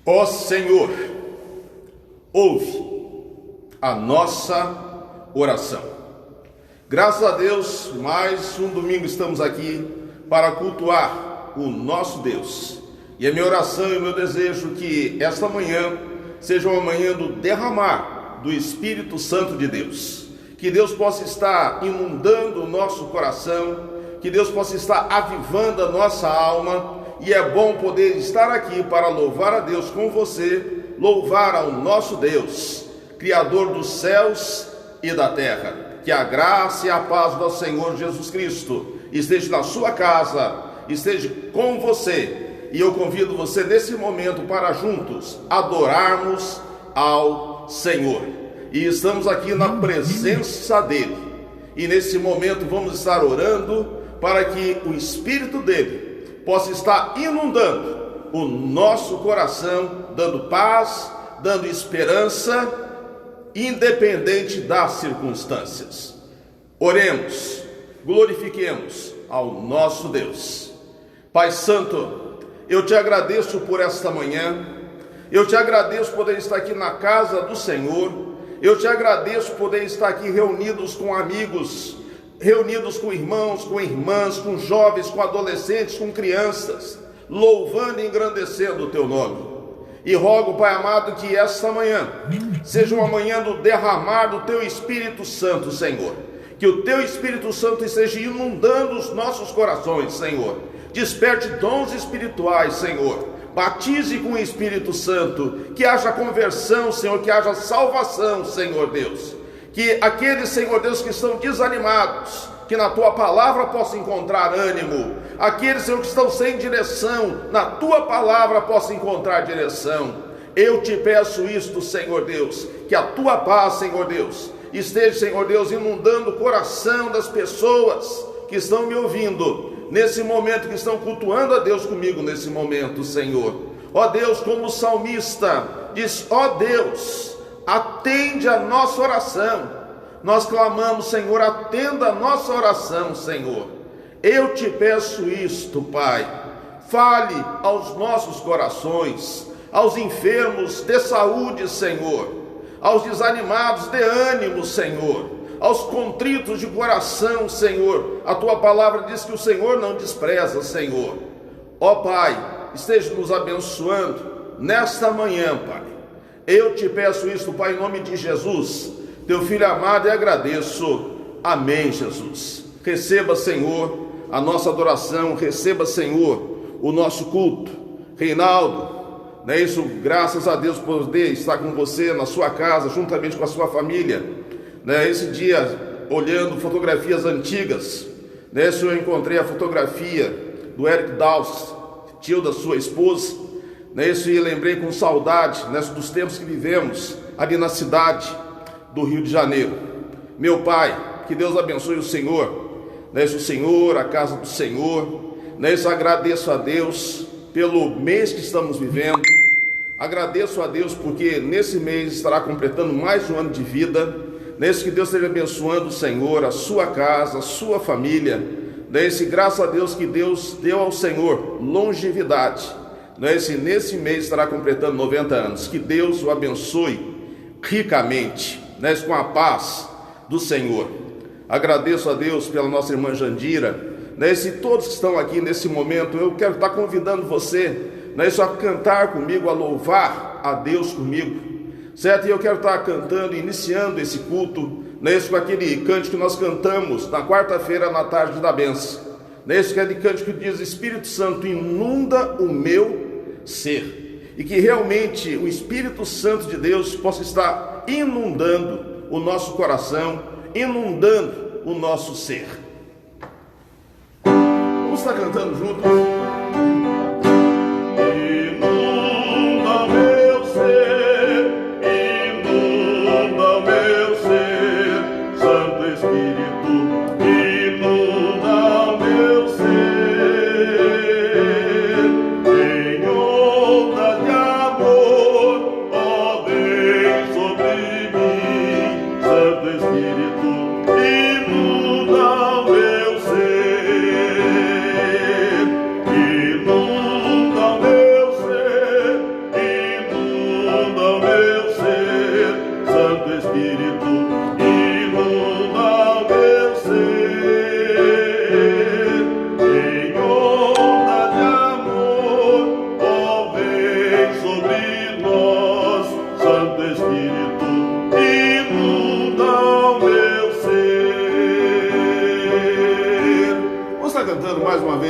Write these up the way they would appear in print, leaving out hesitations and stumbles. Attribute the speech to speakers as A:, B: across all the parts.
A: Ó Senhor, ouve a nossa oração. Graças a Deus, mais um domingo estamos aqui para cultuar o nosso Deus. E a minha oração e o meu desejo que esta manhã seja uma manhã do derramar do Espírito Santo de Deus. Que Deus possa estar inundando o nosso coração, que Deus possa estar avivando a nossa alma. E é bom poder estar aqui para louvar a Deus com você, louvar ao nosso Deus, Criador dos céus e da terra. Que a graça e a paz do Senhor Jesus Cristo esteja na sua casa, esteja com você. E eu convido você nesse momento para juntos adorarmos ao Senhor. E estamos aqui na presença dEle. E nesse momento vamos estar orando para que o Espírito dEle possa estar inundando o nosso coração, dando paz, dando esperança, independente das circunstâncias. Oremos, glorifiquemos ao nosso Deus. Pai Santo, eu te agradeço por esta manhã, eu te agradeço por poder estar aqui na casa do Senhor, eu te agradeço por poder estar aqui reunidos com amigos, reunidos com irmãos, com irmãs, com jovens, com adolescentes, com crianças, louvando e engrandecendo o teu nome. E rogo, Pai amado, que esta manhã seja uma manhã do derramar do teu Espírito Santo, Senhor. Que o teu Espírito Santo esteja inundando os nossos corações, Senhor. Desperte dons espirituais, Senhor. Batize com o Espírito Santo. Que haja conversão, Senhor, que haja salvação, Senhor Deus. Que aqueles, Senhor Deus, que estão desanimados, que na tua palavra possam encontrar ânimo. Aqueles, Senhor, que estão sem direção, na tua palavra possam encontrar direção. Eu te peço isto, Senhor Deus, que a tua paz, Senhor Deus, esteja, Senhor Deus, inundando o coração das pessoas que estão me ouvindo, nesse momento, que estão cultuando a Deus comigo nesse momento, Senhor. Ó Deus, como o salmista diz, ó Deus, atende a nossa oração. Nós clamamos, Senhor, atenda a nossa oração, Senhor. Eu te peço isto, Pai. Fale aos nossos corações, aos enfermos de saúde, Senhor, aos desanimados de ânimo, Senhor, aos contritos de coração, Senhor. A tua palavra diz que o Senhor não despreza, Senhor. Ó Pai, esteja nos abençoando nesta manhã, Pai. Eu te peço isso, Pai, em nome de Jesus, teu Filho amado, e agradeço. Amém, Jesus. Receba, Senhor, a nossa adoração, receba, Senhor, o nosso culto. Reinaldo, não é isso? Graças a Deus por poder estar com você na sua casa, juntamente com a sua família. Né? Esse dia, olhando fotografias antigas, né? Eu encontrei a fotografia do Eric Dawes, tio da sua esposa. Isso, e lembrei com saudade dos tempos que vivemos ali na cidade do Rio de Janeiro. Meu Pai, que Deus abençoe o Senhor, o Senhor, a casa do Senhor. Agradeço a Deus pelo mês que estamos vivendo. Agradeço a Deus porque nesse mês estará completando mais um ano de vida. Que Deus esteja abençoando o Senhor, a sua casa, a sua família. Graças a Deus que Deus deu ao Senhor longevidade. Nesse mês estará completando 90 anos. Que Deus o abençoe ricamente, com a paz do Senhor. Agradeço a Deus pela nossa irmã Jandira. E todos que estão aqui nesse momento, eu quero estar convidando você a cantar comigo, a louvar a Deus comigo, certo? E eu quero estar cantando, iniciando esse culto, com aquele cântico que nós cantamos na quarta-feira, na tarde da bênção. Aquele cântico que diz: Espírito Santo, inunda o meu ser. E que realmente o Espírito Santo de Deus possa estar inundando o nosso coração, inundando o nosso ser. Vamos estar cantando juntos. Inunda meu ser, inunda meu ser, Santo Espírito, inunda meu ser, em onda de amor, ó, vem sobre mim, Santo Espírito, inunda meu ser.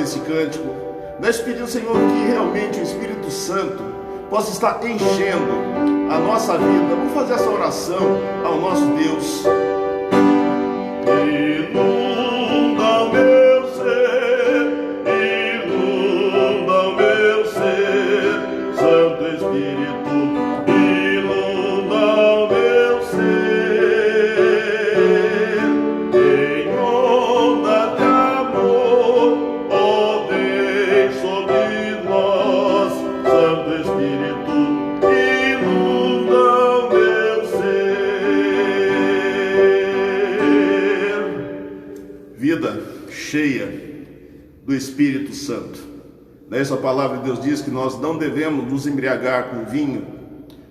A: esse cântico, nós pedimos, Senhor, que realmente o Espírito Santo possa estar enchendo a nossa vida. Vamos fazer essa oração ao nosso Deus. Inunda o meu ser, inunda o meu ser, Santo Espírito, inunda o meu ser, em onda de amor, ó vem sobre nós, Santo Espírito, inunda o meu ser. Vida cheia do Espírito Santo. Nessa palavra de Deus diz que nós não devemos nos embriagar com vinho,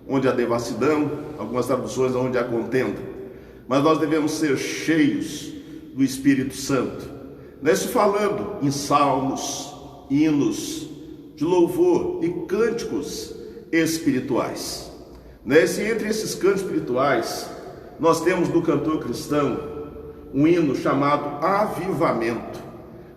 A: onde há devassidão, algumas traduções onde há contenda, mas nós devemos ser cheios do Espírito Santo. Nesse falando em salmos, hinos de louvor e cânticos espirituais. Entre esses cânticos espirituais, nós temos do cantor cristão um hino chamado Avivamento.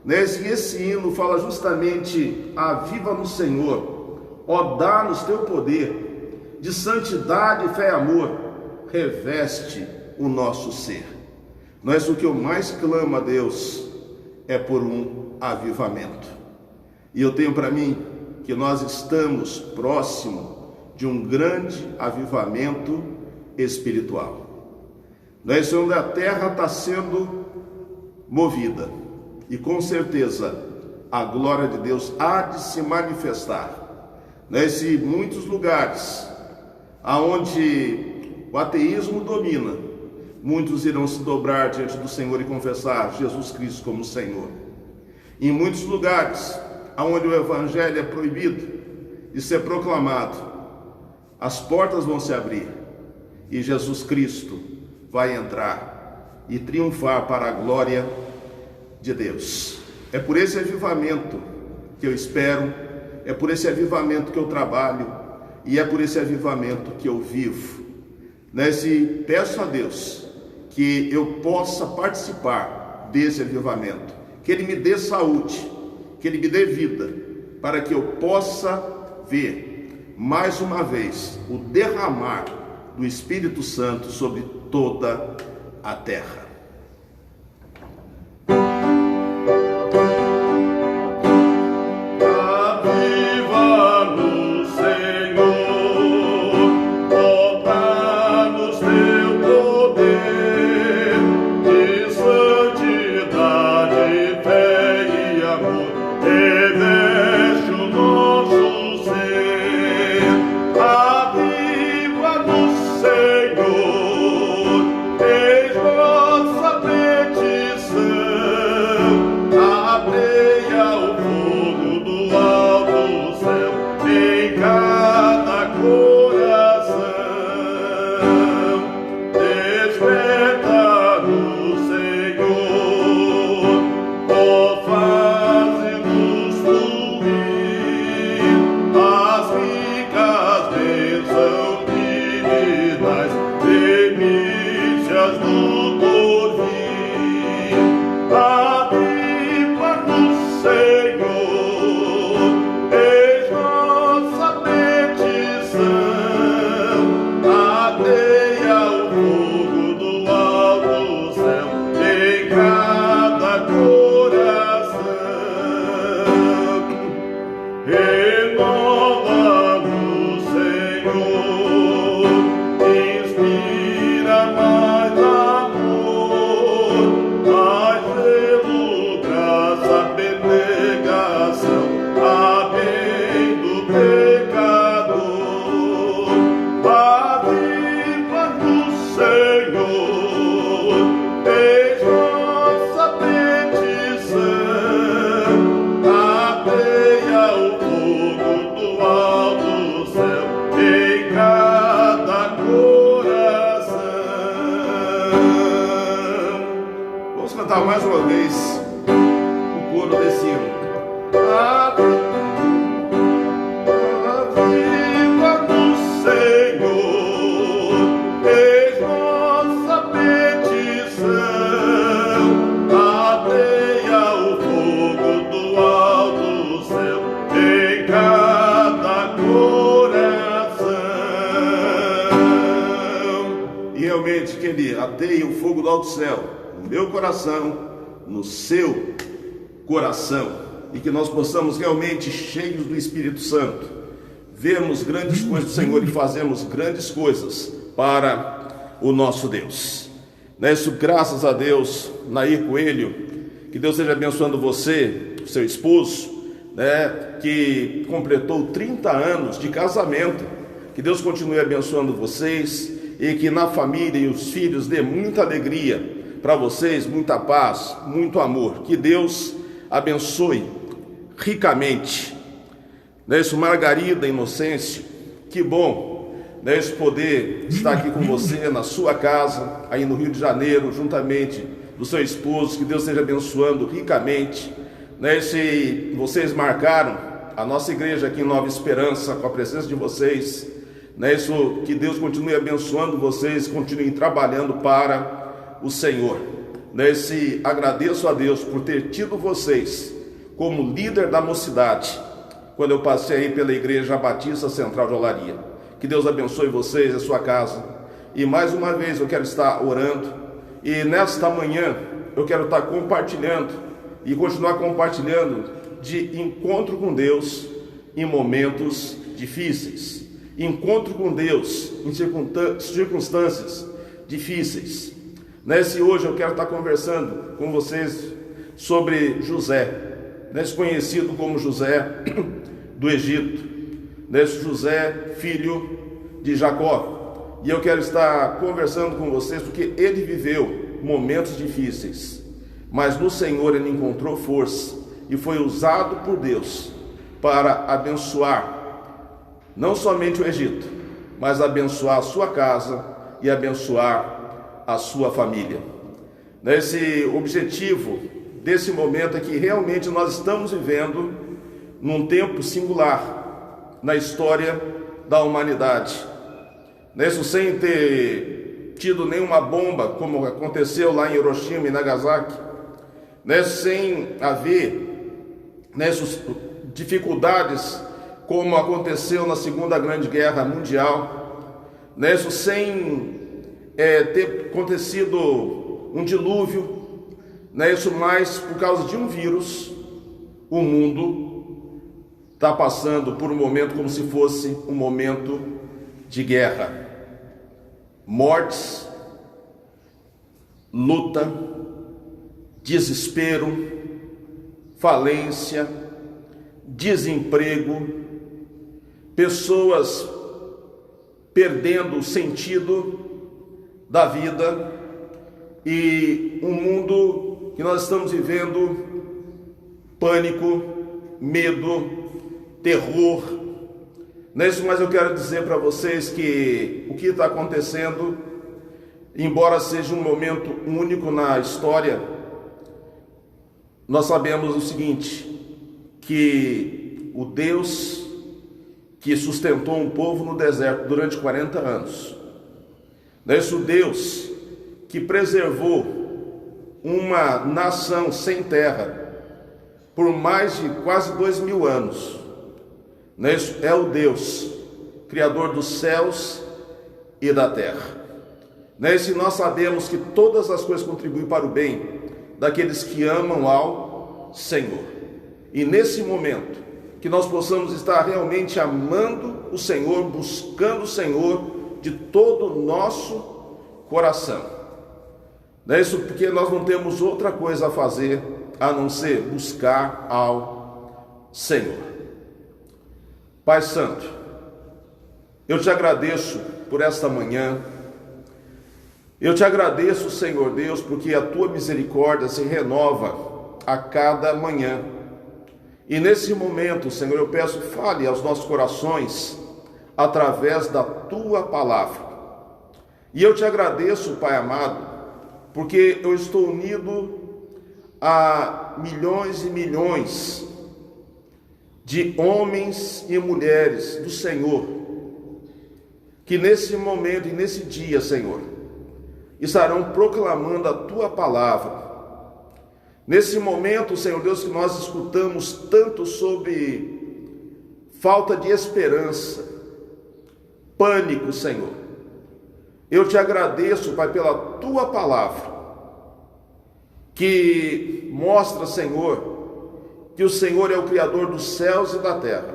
A: Esse hino fala justamente: aviva no Senhor, ó dá-nos teu poder, de santidade, fé e amor, reveste o nosso ser. O que eu mais clamo a Deus é por um avivamento. E eu tenho para mim que nós estamos próximo de um grande avivamento espiritual. Onde a terra está sendo movida, e com certeza a glória de Deus há de se manifestar. Em muitos lugares aonde o ateísmo domina, muitos irão se dobrar diante do Senhor e confessar Jesus Cristo como Senhor. Em muitos lugares aonde o Evangelho é proibido de ser proclamado, as portas vão se abrir e Jesus Cristo vai entrar e triunfar para a glória de Deus. É por esse avivamento que eu espero, é por esse avivamento que eu trabalho e é por esse avivamento que eu vivo. Peço a Deus que eu possa participar desse avivamento, que Ele me dê saúde, que Ele me dê vida, para que eu possa ver mais uma vez o derramar do Espírito Santo sobre toda a terra. Mais uma vez o coro desse hino. Aviva no Senhor, eis nossa petição, ateia o fogo do alto. Ele ateie o fogo do alto céu no meu coração, no seu coração, e que nós possamos realmente, cheios do Espírito Santo, vermos grandes coisas do Senhor e fazermos grandes coisas para o nosso Deus. Isso, graças a Deus. Nair Coelho, que Deus esteja abençoando você, seu esposo, que completou 30 anos de casamento. Que Deus continue abençoando vocês e que na família e os filhos dê muita alegria para vocês, muita paz, muito amor. Que Deus abençoe ricamente. Isso, Margarida Inocêncio, que bom, isso, poder estar aqui com você na sua casa, aí no Rio de Janeiro, juntamente do seu esposo. Que Deus esteja abençoando ricamente. Se vocês marcaram a nossa igreja aqui em Nova Esperança com a presença de vocês, isso, que Deus continue abençoando vocês, continuem trabalhando para o Senhor. Agradeço a Deus por ter tido vocês como líder da mocidade, quando eu passei aí pela Igreja Batista Central de Olaria. Que Deus abençoe vocês, a sua casa. E mais uma vez eu quero estar orando, e nesta manhã eu quero estar compartilhando e continuar compartilhando de encontro com Deus em momentos difíceis. Encontro com Deus em circunstâncias difíceis. Hoje eu quero estar conversando com vocês sobre José, conhecido como José do Egito, José, filho de Jacó. E eu quero estar conversando com vocês porque ele viveu momentos difíceis, mas no Senhor ele encontrou força e foi usado por Deus para abençoar não somente o Egito, mas abençoar a sua casa e abençoar a sua família. Esse objetivo desse momento é que realmente nós estamos vivendo num tempo singular na história da humanidade. Sem ter tido nenhuma bomba, como aconteceu lá em Hiroshima e Nagasaki, sem haver dificuldades como aconteceu na Segunda Grande Guerra Mundial, sem ter acontecido um dilúvio, mas por causa de um vírus, o mundo está passando por um momento como se fosse um momento de guerra. Mortes, luta, desespero, falência, desemprego, pessoas perdendo o sentido da vida e um mundo que nós estamos vivendo pânico, medo, terror. Mas eu quero dizer para vocês que o que está acontecendo, embora seja um momento único na história, nós sabemos o seguinte, que o Deus que sustentou um povo no deserto durante 40 anos, o Deus que preservou uma nação sem terra por mais de quase 2000 anos, é o Deus Criador dos céus e da terra. E nós sabemos que todas as coisas contribuem para o bem daqueles que amam ao Senhor. E nesse momento, que nós possamos estar realmente amando o Senhor, buscando o Senhor de todo o nosso coração. Porque nós não temos outra coisa a fazer a não ser buscar ao Senhor. Pai Santo, eu te agradeço por esta manhã. Eu te agradeço, Senhor Deus, porque a tua misericórdia se renova a cada manhã. E nesse momento, Senhor, eu peço, fale aos nossos corações através da tua palavra. E eu te agradeço, Pai amado, porque eu estou unido a milhões e milhões de homens e mulheres do Senhor, que nesse momento e nesse dia, Senhor, estarão proclamando a tua palavra. Nesse momento, Senhor Deus, que nós escutamos tanto sobre falta de esperança, pânico, Senhor, Eu te agradeço, Pai, pela tua palavra, que mostra, Senhor, que o Senhor é o Criador dos céus e da terra.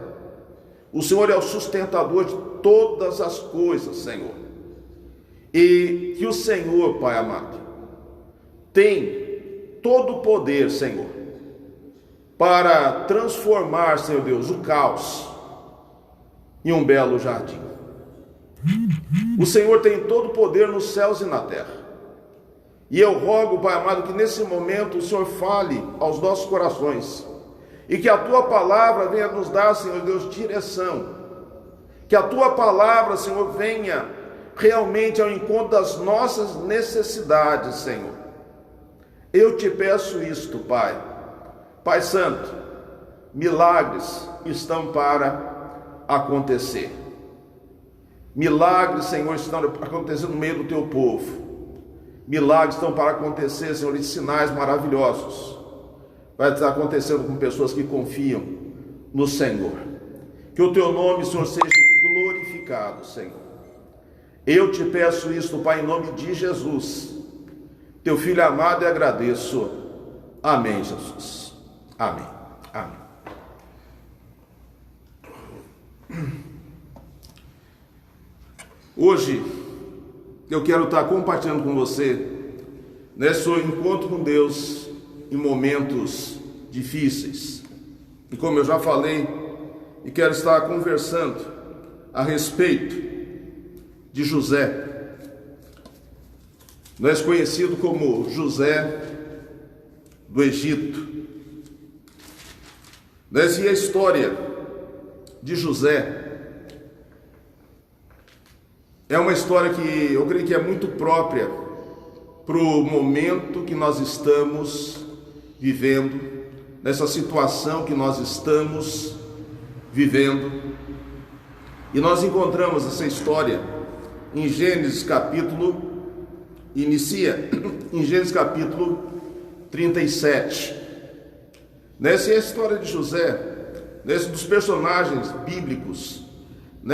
A: O Senhor é o sustentador de todas as coisas, Senhor. E que o Senhor, Pai amado, tem todo o poder, Senhor, para transformar, Senhor Deus, o caos em um belo jardim. O Senhor tem todo o poder nos céus e na terra. E eu rogo, Pai amado, que nesse momento o Senhor fale aos nossos corações e que a tua palavra venha nos dar, Senhor Deus, direção. Que a tua palavra, Senhor, venha realmente ao encontro das nossas necessidades, Senhor. Eu te peço isto, Pai. Pai Santo, milagres estão para acontecer. Milagres, Senhor, estão acontecendo no meio do teu povo. Milagres estão para acontecer, Senhor, e sinais maravilhosos. Vai estar acontecendo com pessoas que confiam no Senhor. Que o teu nome, Senhor, seja glorificado, Senhor. Eu te peço isto, Pai, em nome de Jesus, teu Filho amado, e agradeço. Amém, Jesus. Amém. Amém. Hoje eu quero estar compartilhando com você nesse encontro com Deus em momentos difíceis. E como eu já falei, e quero estar conversando a respeito de José, nós conhecido como José do Egito. Nessa é a história de José. É uma história que eu creio que é muito própria para o momento que nós estamos vivendo, nessa situação que nós estamos vivendo. E nós encontramos essa história em Gênesis capítulo, inicia em Gênesis capítulo 37. Nessa é a história de José, nesse dos personagens bíblicos.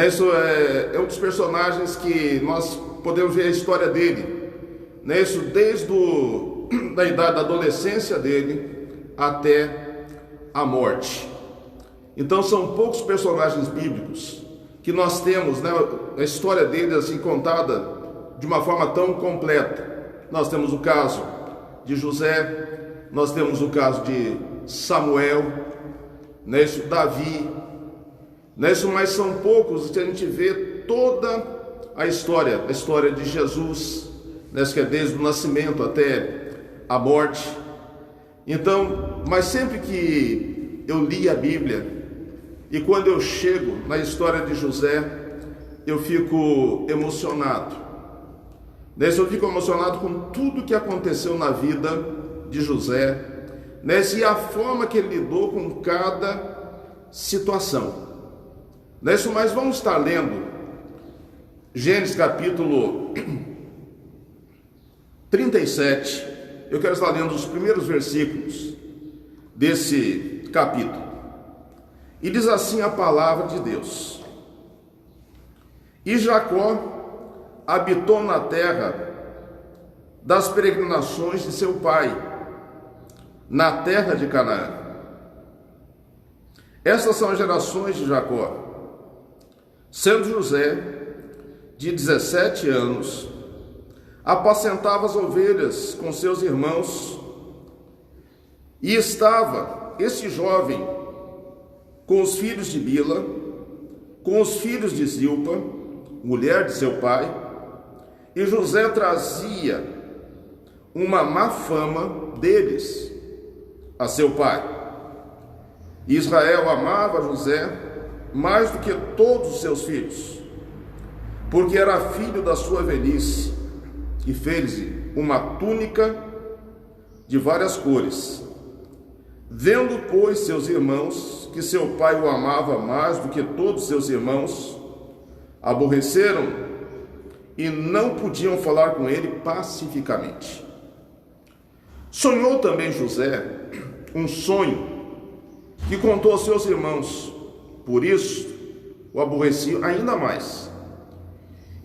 A: Isso é um dos personagens que nós podemos ver a história dele, isso desde da idade da adolescência dele até a morte. Então são poucos personagens bíblicos que nós temos, a história dele assim contada de uma forma tão completa. Nós temos o caso de José, nós temos o caso de Samuel, Davi, mas são poucos que a gente vê toda a história de Jesus, que é desde o nascimento até a morte. Então, mas sempre que eu li a Bíblia e quando eu chego na história de José, eu fico emocionado. Eu fico emocionado com tudo que aconteceu na vida de José, e a forma que ele lidou com cada situação. Mas vamos estar lendo Gênesis capítulo 37. Eu quero estar lendo os primeiros versículos desse capítulo. E diz assim a palavra de Deus: E Jacó habitou na terra das peregrinações de seu pai, na terra de Canaã. Estas são as gerações de Jacó. Sendo José de 17 anos, apacentava as ovelhas com seus irmãos, e estava esse jovem com os filhos de Bila, com os filhos de Zilpa, mulher de seu pai, e José trazia uma má fama deles a seu pai. Israel amava José mais do que todos os seus filhos, porque era filho da sua velhice, e fez-lhe uma túnica de várias cores. Vendo, pois, seus irmãos que seu pai o amava mais do que todos seus irmãos, aborreceram e não podiam falar com ele pacificamente. Sonhou também José um sonho que contou aos seus irmãos, por isso o aborreciam ainda mais.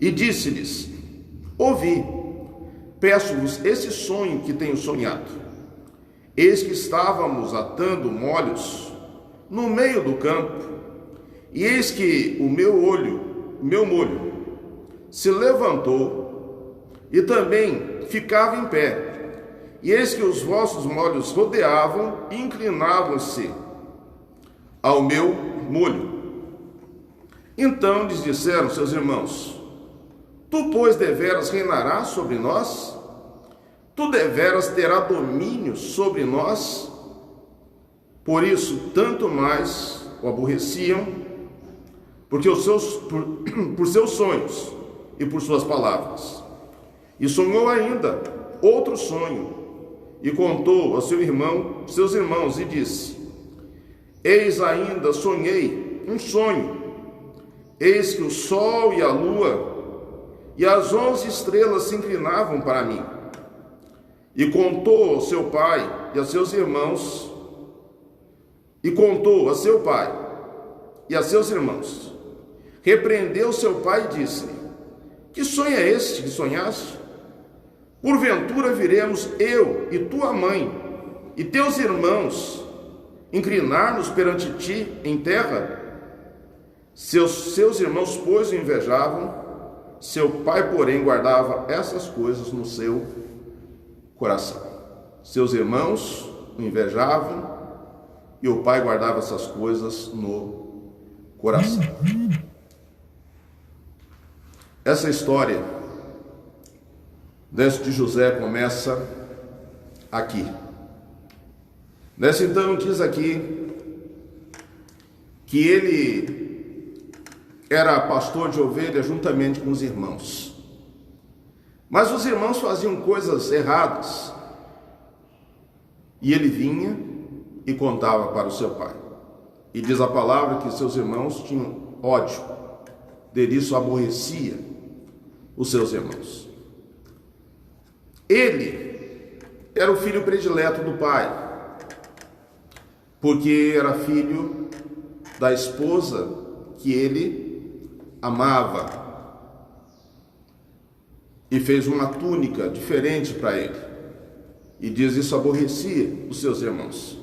A: E disse-lhes: ouvi, peço-vos esse sonho que tenho sonhado. Eis que estávamos atando molhos no meio do campo, e eis que o meu molho, se levantou e também ficava em pé. E eis que os vossos molhos rodeavam e inclinavam-se ao meu molho. Então lhes disseram seus irmãos: Tu, pois, deveras reinarás sobre nós? Tu deveras terá domínio sobre nós? Por isso, tanto mais o aborreciam, porque por seus sonhos e por suas palavras. E sonhou ainda outro sonho, e contou a seus irmãos, e disse: Eis ainda sonhei um sonho, eis que o sol e a lua e as 11 estrelas se inclinavam para mim. E contou ao seu pai e a seus irmãos, Repreendeu seu pai e disse-lhe: Que sonho é este que sonhaste? Porventura viremos eu e tua mãe e teus irmãos inclinar-nos perante ti em terra? Seus irmãos, pois, o invejavam, seu pai, porém, guardava essas coisas no seu coração. Seus irmãos o invejavam e o pai guardava essas coisas no coração. Essa história de José começa aqui. Então diz aqui que ele era pastor de ovelhas juntamente com os irmãos. Mas os irmãos faziam coisas erradas. E ele vinha e contava para o seu pai. E diz a palavra que seus irmãos tinham ódio. Isso aborrecia os seus irmãos. Ele era o filho predileto do pai, porque era filho da esposa que ele amava, e fez uma túnica diferente para ele, e diz isso aborrecia os seus irmãos.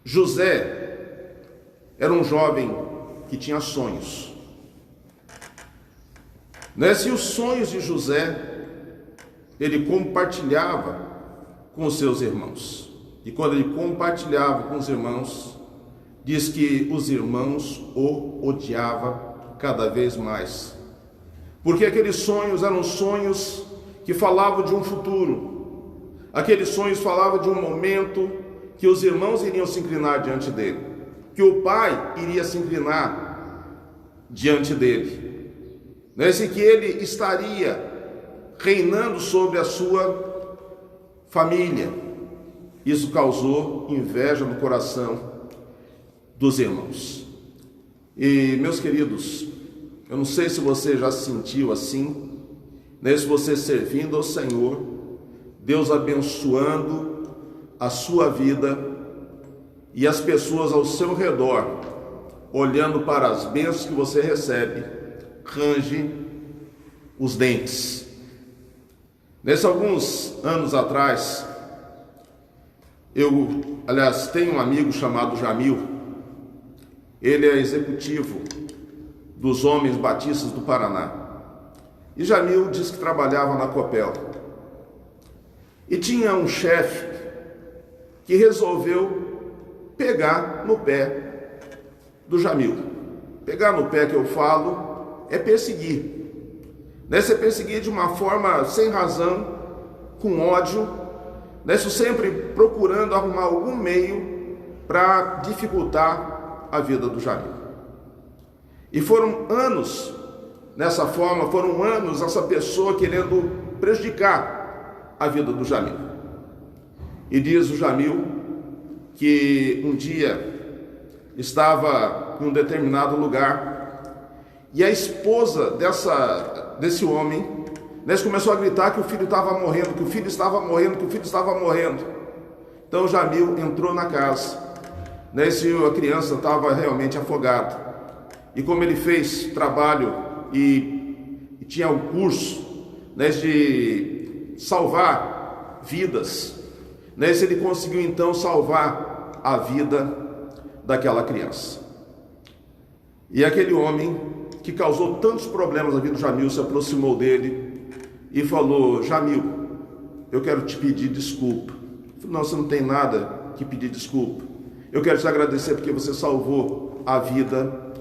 A: José era um jovem que tinha sonhos. E os sonhos de José ele compartilhava com os seus irmãos. E quando ele compartilhava com os irmãos, diz que os irmãos o odiavam cada vez mais. Porque aqueles sonhos eram sonhos que falavam de um futuro. Aqueles sonhos falavam de um momento que os irmãos iriam se inclinar diante dele, que o pai iria se inclinar diante dele, que ele estaria reinando sobre a sua família. Isso causou inveja no coração dos irmãos. E, meus queridos, eu não sei se você já se sentiu assim, se você servindo ao Senhor, Deus abençoando a sua vida e as pessoas ao seu redor, olhando para as bênçãos que você recebe, range os dentes. Alguns anos atrás, tenho um amigo chamado Jamil. Ele é executivo dos Homens Batistas do Paraná. E Jamil diz que trabalhava na Copel. E tinha um chefe que resolveu pegar no pé do Jamil. Pegar no pé que eu falo é perseguir. Você perseguir de uma forma sem razão, com ódio, sempre procurando arrumar algum meio para dificultar a vida do Jamil. E foram anos nessa forma, essa pessoa querendo prejudicar a vida do Jamil. E diz o Jamil que um dia estava em um determinado lugar e a esposa desse homem começou a gritar que o filho estava morrendo, que o filho estava morrendo, que o filho estava morrendo. Então Jamil entrou na casa, a criança estava realmente afogada. E como ele fez trabalho e tinha o curso, né, de salvar vidas, né, se ele conseguiu então salvar a vida daquela criança. E aquele homem que causou tantos problemas na vida do Jamil se aproximou dele e falou: Jamil, eu quero te pedir desculpa. Ele falou: não, você não tem nada que pedir desculpa. Eu quero te agradecer porque você salvou a vida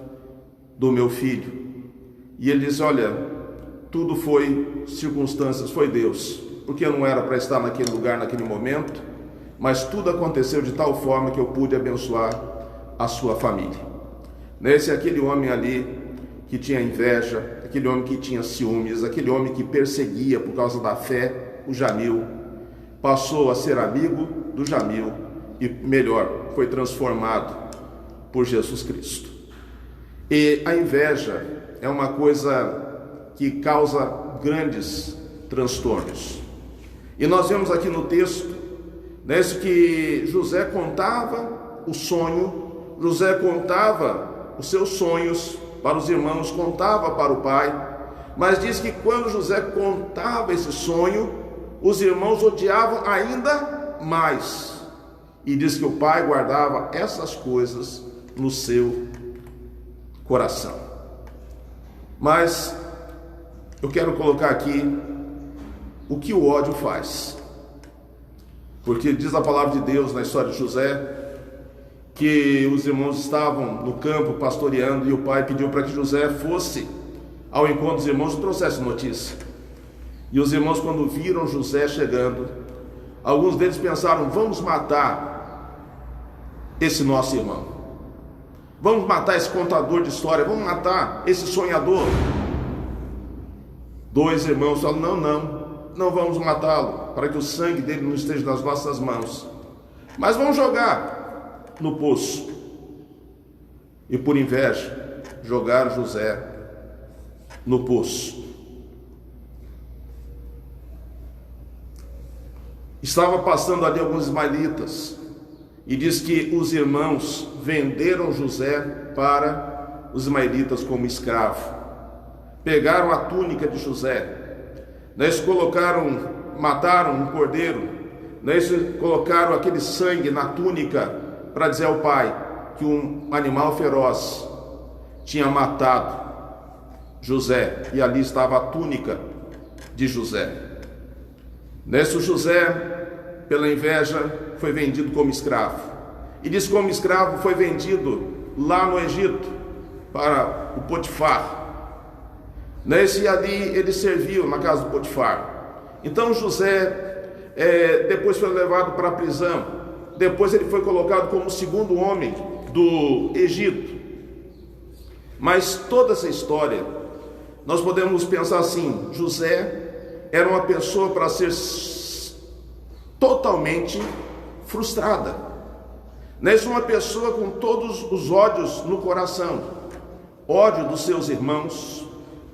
A: do meu filho. E ele disse: olha, tudo foi circunstâncias, foi Deus, porque eu não era para estar naquele lugar naquele momento, mas tudo aconteceu de tal forma que eu pude abençoar a sua família. Nesse aquele homem ali que tinha inveja, aquele homem que tinha ciúmes, aquele homem que perseguia por causa da fé o Jamil, passou a ser amigo do Jamil e, melhor, foi transformado por Jesus Cristo. E a inveja é uma coisa que causa grandes transtornos. E nós vemos aqui no texto, né, que José contava o sonho, José contava os seus sonhos para os irmãos, contava para o pai, mas diz que quando José contava esse sonho, os irmãos odiavam ainda mais. E diz que o pai guardava essas coisas no seu coração. Mas eu quero colocar aqui o que o ódio faz. Porque diz a palavra de Deus na história de José que os irmãos estavam no campo pastoreando e o pai pediu para que José fosse ao encontro dos irmãos e trouxesse notícia. E os irmãos, quando viram José chegando, alguns deles pensaram: vamos matar esse nosso irmão, vamos matar esse contador de história, vamos matar esse sonhador. Dois irmãos falaram: não vamos matá-lo, para que o sangue dele não esteja nas nossas mãos, mas vamos jogar no poço. E por inveja jogaram José no poço. Estava passando ali alguns ismaelitas e diz que os irmãos venderam José para os ismaelitas como escravo. Pegaram a túnica de José, mataram um cordeiro, colocaram aquele sangue na túnica para dizer ao pai que um animal feroz tinha matado José, e ali estava a túnica de José. Nesse José, pela inveja, foi vendido como escravo, e diz que como escravo foi vendido lá no Egito para o Potifar. Nesse ali ele serviu na casa do Potifar. Então José depois foi levado para a prisão. Depois ele foi colocado como o segundo homem do Egito. Mas toda essa história, nós podemos pensar assim: José era uma pessoa para ser totalmente frustrada. Uma pessoa com todos os ódios no coração. Ódio dos seus irmãos,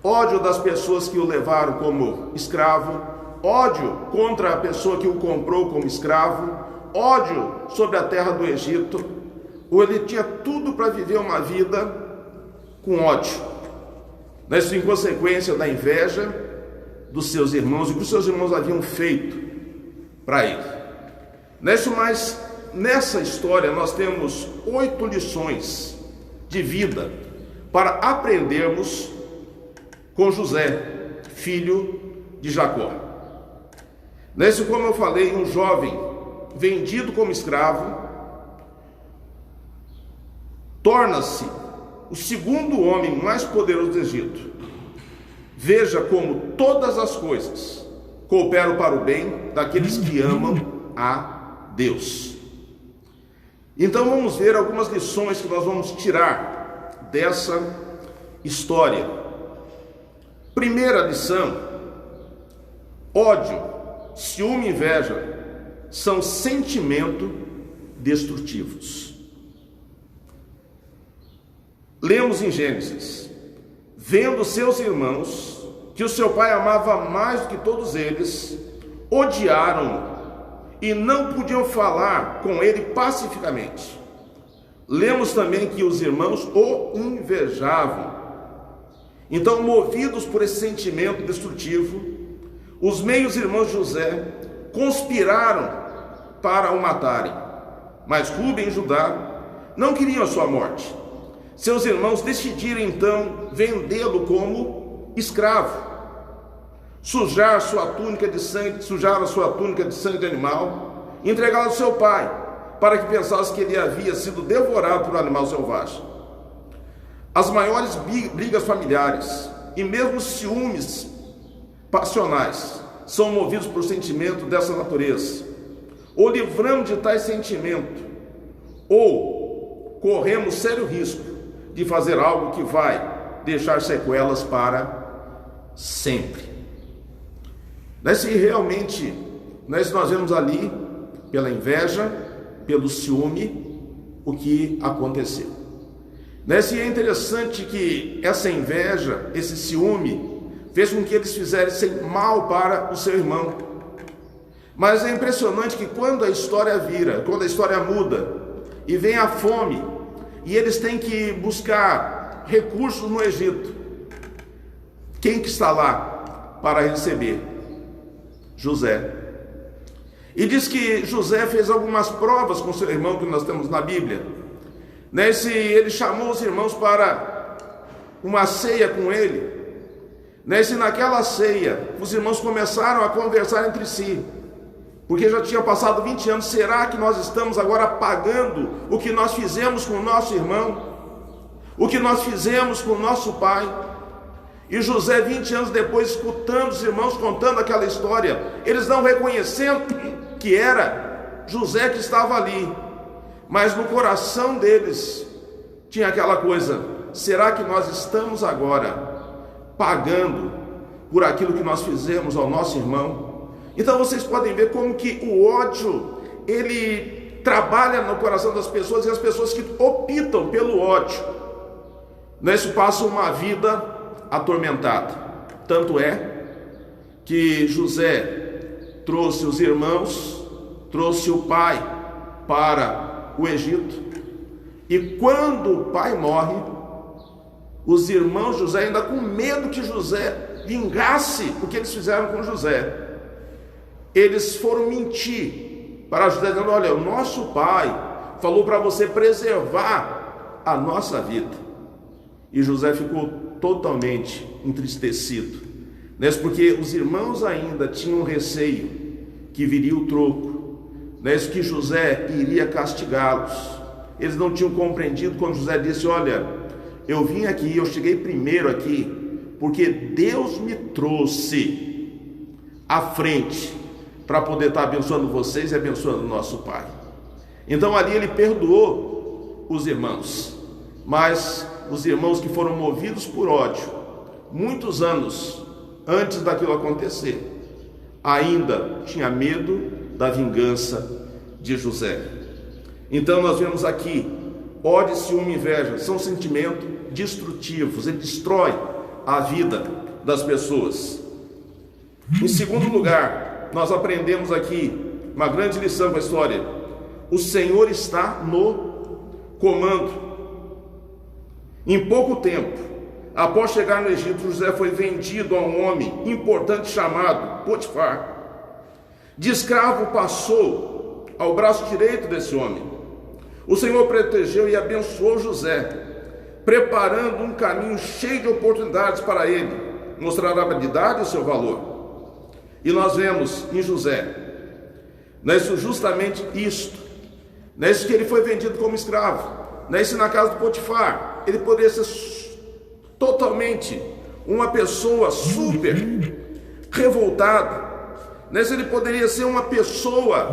A: ódio das pessoas que o levaram como escravo, ódio contra a pessoa que o comprou como escravo, ódio sobre a terra do Egito. Ou ele tinha tudo para viver uma vida com ódio, em consequência da inveja dos seus irmãos e que os seus irmãos haviam feito para ele. Mas nessa história nós temos 8 lições de vida para aprendermos com José, filho de Jacó. Como eu falei, um jovem vendido como escravo torna-se o segundo homem mais poderoso do Egito. Veja como todas as coisas cooperam para o bem daqueles que amam a Deus. Então vamos ver algumas lições que nós vamos tirar dessa história. Primeira lição: ódio, ciúme e inveja são sentimentos destrutivos. Lemos em Gênesis: vendo seus irmãos, que o seu pai amava mais do que todos eles, odiaram-no e não podiam falar com ele pacificamente. Lemos também que os irmãos o invejavam Então, movidos por esse sentimento destrutivo, os meios-irmãos de José conspiraram para o matarem. Mas Rúben e Judá não queriam a sua morte. Seus irmãos decidiram então vendê-lo como escravo, sujar a sua túnica de sangue de animal, entregá-lo ao seu pai, para que pensasse que ele havia sido devorado por um animal selvagem. As maiores brigas familiares e mesmo ciúmes passionais são movidos por sentimento dessa natureza. Ou livramos de tais sentimento, ou corremos sério risco de fazer algo que vai deixar sequelas para sempre. Se realmente nós vemos ali, pela inveja, pelo ciúme, o que aconteceu. E é interessante que essa inveja, esse ciúme, fez com que eles fizessem mal para o seu irmão. Mas é impressionante que quando a história vira, quando a história muda, e vem a fome, e eles têm que buscar recursos no Egito, quem que está lá para receber? José. E diz que José fez algumas provas com seu irmão, que nós temos na Bíblia. Ele chamou os irmãos para uma ceia com ele. Naquela ceia, os irmãos começaram a conversar entre si, porque já tinha passado 20 anos. Será que nós estamos agora pagando o que nós fizemos com o nosso irmão? O que nós fizemos com o nosso pai? E José, 20 anos depois, escutando os irmãos contando aquela história, eles não reconhecendo que era José que estava ali, mas no coração deles tinha aquela coisa: será que nós estamos agora pagando por aquilo que nós fizemos ao nosso irmão? Então vocês podem ver como que o ódio, ele trabalha no coração das pessoas, e as pessoas que optam pelo ódio, passam uma vida atormentada. Tanto é que José trouxe os irmãos, trouxe o pai para o Egito, e quando o pai morre, os irmãos de José, ainda com medo que José vingasse o que eles fizeram com José, eles foram mentir para José, dizendo: olha, o nosso pai falou para você preservar a nossa vida. E José ficou totalmente entristecido, porque os irmãos ainda tinham receio que viria o troco, que José iria castigá-los. Eles não tinham compreendido quando José disse: olha, eu vim aqui, eu cheguei primeiro aqui, porque Deus me trouxe à frente para poder estar abençoando vocês e abençoando o nosso pai. Então ali ele perdoou os irmãos, mas os irmãos que foram movidos por ódio, muitos anos antes daquilo acontecer, ainda tinha medo da vingança de José. Então nós vemos aqui, ódio, ciúme e inveja são sentimentos destrutivos, ele destrói a vida das pessoas. Em segundo lugar, nós aprendemos aqui uma grande lição com a história: o Senhor está no comando. Em pouco tempo, após chegar no Egito, José foi vendido a um homem importante chamado Potifar. De escravo passou ao braço direito desse homem. O Senhor protegeu e abençoou José, preparando um caminho cheio de oportunidades para ele mostrar a habilidade e o seu valor. E nós vemos em José, justamente isto, que ele foi vendido como escravo, na casa do Potifar. Ele poderia ser totalmente uma pessoa super revoltada, ele poderia ser uma pessoa,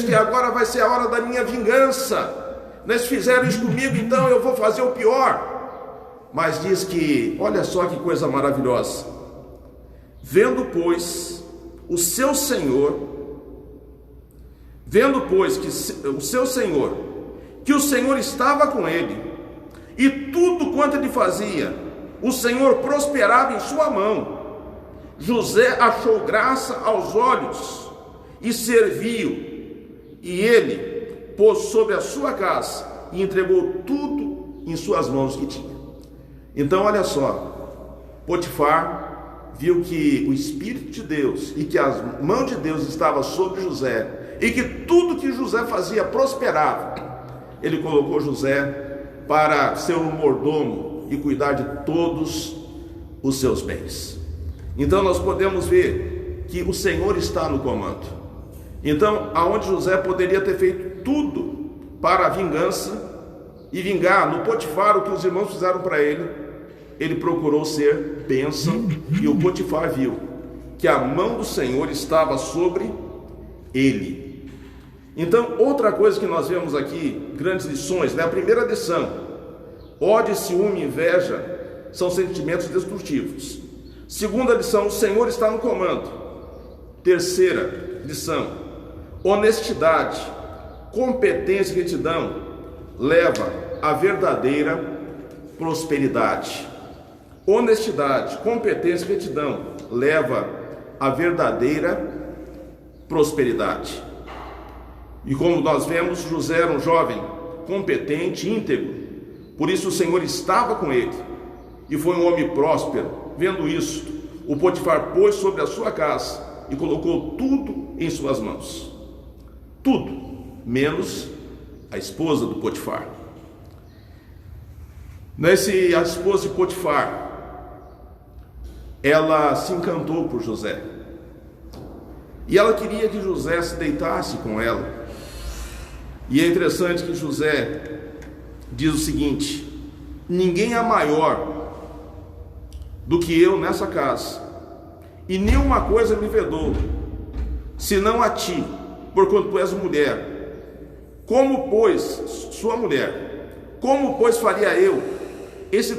A: que agora vai ser a hora da minha vingança, se fizeram isso comigo, então eu vou fazer o pior. Mas diz que, olha só que coisa maravilhosa: vendo pois que o seu Senhor estava com ele, e tudo quanto ele fazia, o Senhor prosperava em sua mão, José achou graça aos olhos e serviu, e ele pôs sobre a sua casa e entregou tudo em suas mãos que tinha. Então olha só, Potifar viu que o Espírito de Deus e que a mão de Deus estava sobre José e que tudo que José fazia prosperava. Ele colocou José para ser um mordomo e cuidar de todos os seus bens. Então nós podemos ver que o Senhor está no comando. Então, aonde José poderia ter feito tudo para a vingança e vingar no Potifar o que os irmãos fizeram para ele, ele procurou ser bênção, e o Potifar viu que a mão do Senhor estava sobre ele. Então, outra coisa que nós vemos aqui, grandes lições, né? A primeira lição: ódio, ciúme, inveja são sentimentos destrutivos. Segunda lição: o Senhor está no comando. Terceira lição: honestidade, competência e retidão leva à verdadeira prosperidade. Honestidade, competência e retidão leva à verdadeira prosperidade. E como nós vemos, José era um jovem competente, íntegro. Por isso o Senhor estava com ele e foi um homem próspero. Vendo isso, o Potifar pôs sobre a sua casa e colocou tudo em suas mãos. Tudo, menos a esposa do Potifar. A esposa de Potifar, ela se encantou por José. E ela queria que José se deitasse com ela. E é interessante que José diz o seguinte: ninguém é maior do que eu nessa casa, e nenhuma coisa me vedou, senão a ti, porquanto tu és mulher. Como, pois, sua mulher, como, pois, faria eu esse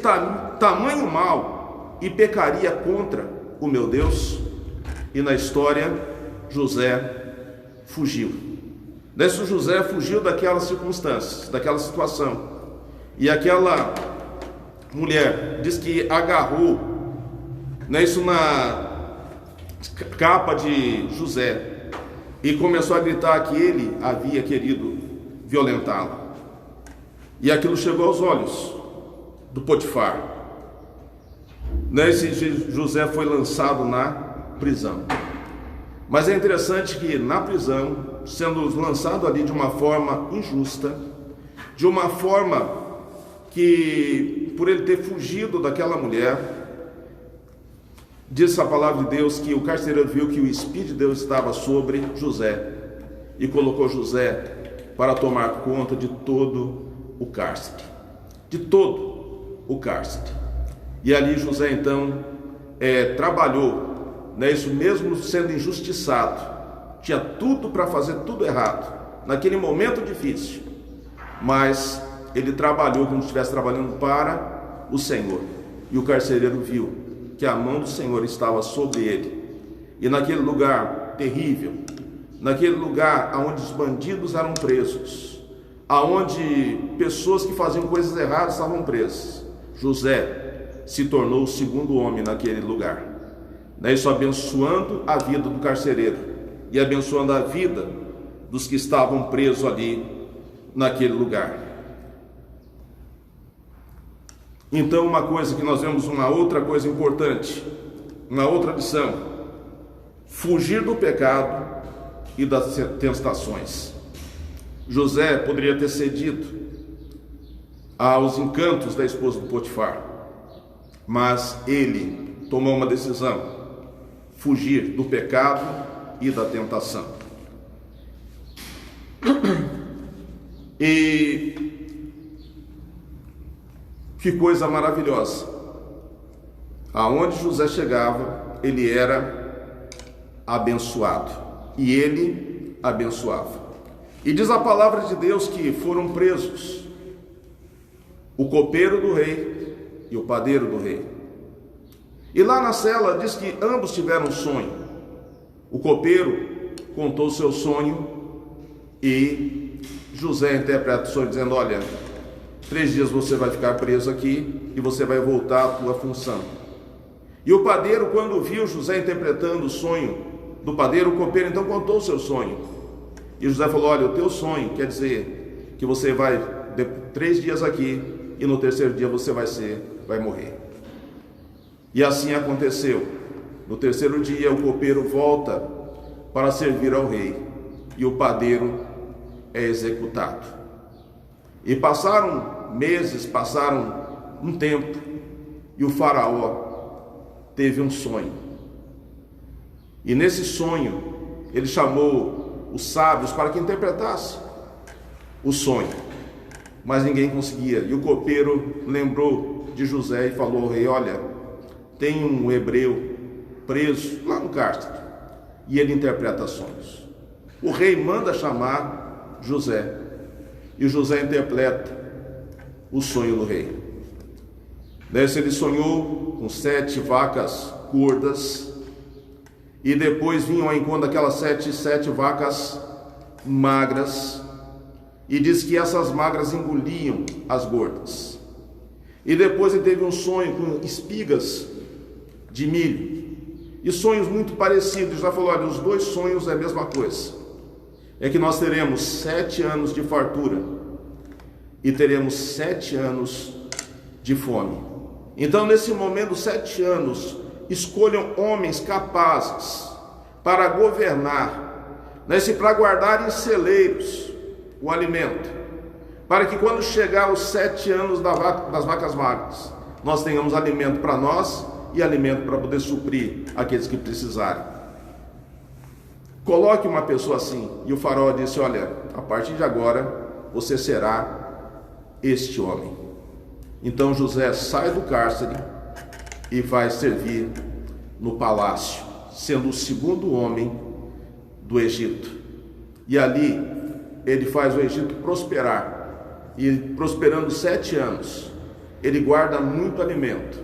A: tamanho mal e pecaria contra o meu Deus? E na história, José fugiu. Desse José fugiu daquelas circunstâncias, daquela situação. E aquela mulher diz que agarrou, isso na capa de José, e começou a gritar que ele havia querido violentá-la. E aquilo chegou aos olhos do Potifar. Esse José foi lançado na prisão. Mas é interessante que na prisão, sendo lançado ali de uma forma injusta, de uma forma que, por ele ter fugido daquela mulher, diz a palavra de Deus que o carcereiro viu que o Espírito de Deus estava sobre José e colocou José para tomar conta de todo o cárcere. De todo o cárcere. E ali José então trabalhou, isso mesmo sendo injustiçado, tinha tudo para fazer tudo errado, naquele momento difícil, mas ele trabalhou como se estivesse trabalhando para o Senhor, e o carcereiro viu que a mão do Senhor estava sobre ele, e naquele lugar terrível, naquele lugar onde os bandidos eram presos, aonde pessoas que faziam coisas erradas estavam presas, José se tornou o segundo homem naquele lugar, isso abençoando a vida do carcereiro e abençoando a vida dos que estavam presos ali naquele lugar. Então, uma coisa que nós vemos, uma outra coisa importante, uma outra lição: fugir do pecado e das tentações. José poderia ter cedido aos encantos da esposa do Potifar, mas ele tomou uma decisão: fugir do pecado e da tentação. E que coisa maravilhosa, aonde José chegava, ele era abençoado, e ele abençoava. E diz a palavra de Deus que foram presos o copeiro do rei e o padeiro do rei. E lá na cela diz que ambos tiveram um sonho. O copeiro contou o seu sonho e José interpreta o sonho dizendo: olha, 3 dias você vai ficar preso aqui e você vai voltar à tua função. E o padeiro, quando viu José interpretando o sonho do padeiro, o copeiro então contou o seu sonho. E José falou: olha, o teu sonho quer dizer que você vai 3 dias aqui e no 3º dia você vai morrer. E assim aconteceu. No terceiro dia, o copeiro volta para servir ao rei, e o padeiro é executado. E passaram meses, passaram um tempo, e o faraó teve um sonho. E nesse sonho, ele chamou os sábios para que interpretassem o sonho, mas ninguém conseguia. E o copeiro lembrou de José e falou ao rei: olha, tem um hebreu preso lá no cárcere, e ele interpreta sonhos. O rei manda chamar José, e José interpreta o sonho do rei. Nesse ele sonhou com 7 vacas gordas, e depois vinham ao encontro daquelas sete vacas magras, e diz que essas magras engoliam as gordas. E depois ele teve um sonho com espigas de milho, e sonhos muito parecidos. Já falou: olha, os 2 sonhos é a mesma coisa, é que nós teremos 7 anos de fartura e teremos 7 anos de fome. Então, nesse momento, 7 anos, escolham homens capazes para governar, para guardar em celeiros o alimento, para que quando chegar os 7 anos das vacas magras, nós tenhamos alimento para nós e alimento para poder suprir aqueles que precisarem. Coloque uma pessoa assim. E o faraó disse: olha, a partir de agora você será este homem. Então José sai do cárcere e vai servir no palácio, sendo o 2º homem do Egito. E ali ele faz o Egito prosperar, e prosperando 7 anos, ele guarda muito alimento,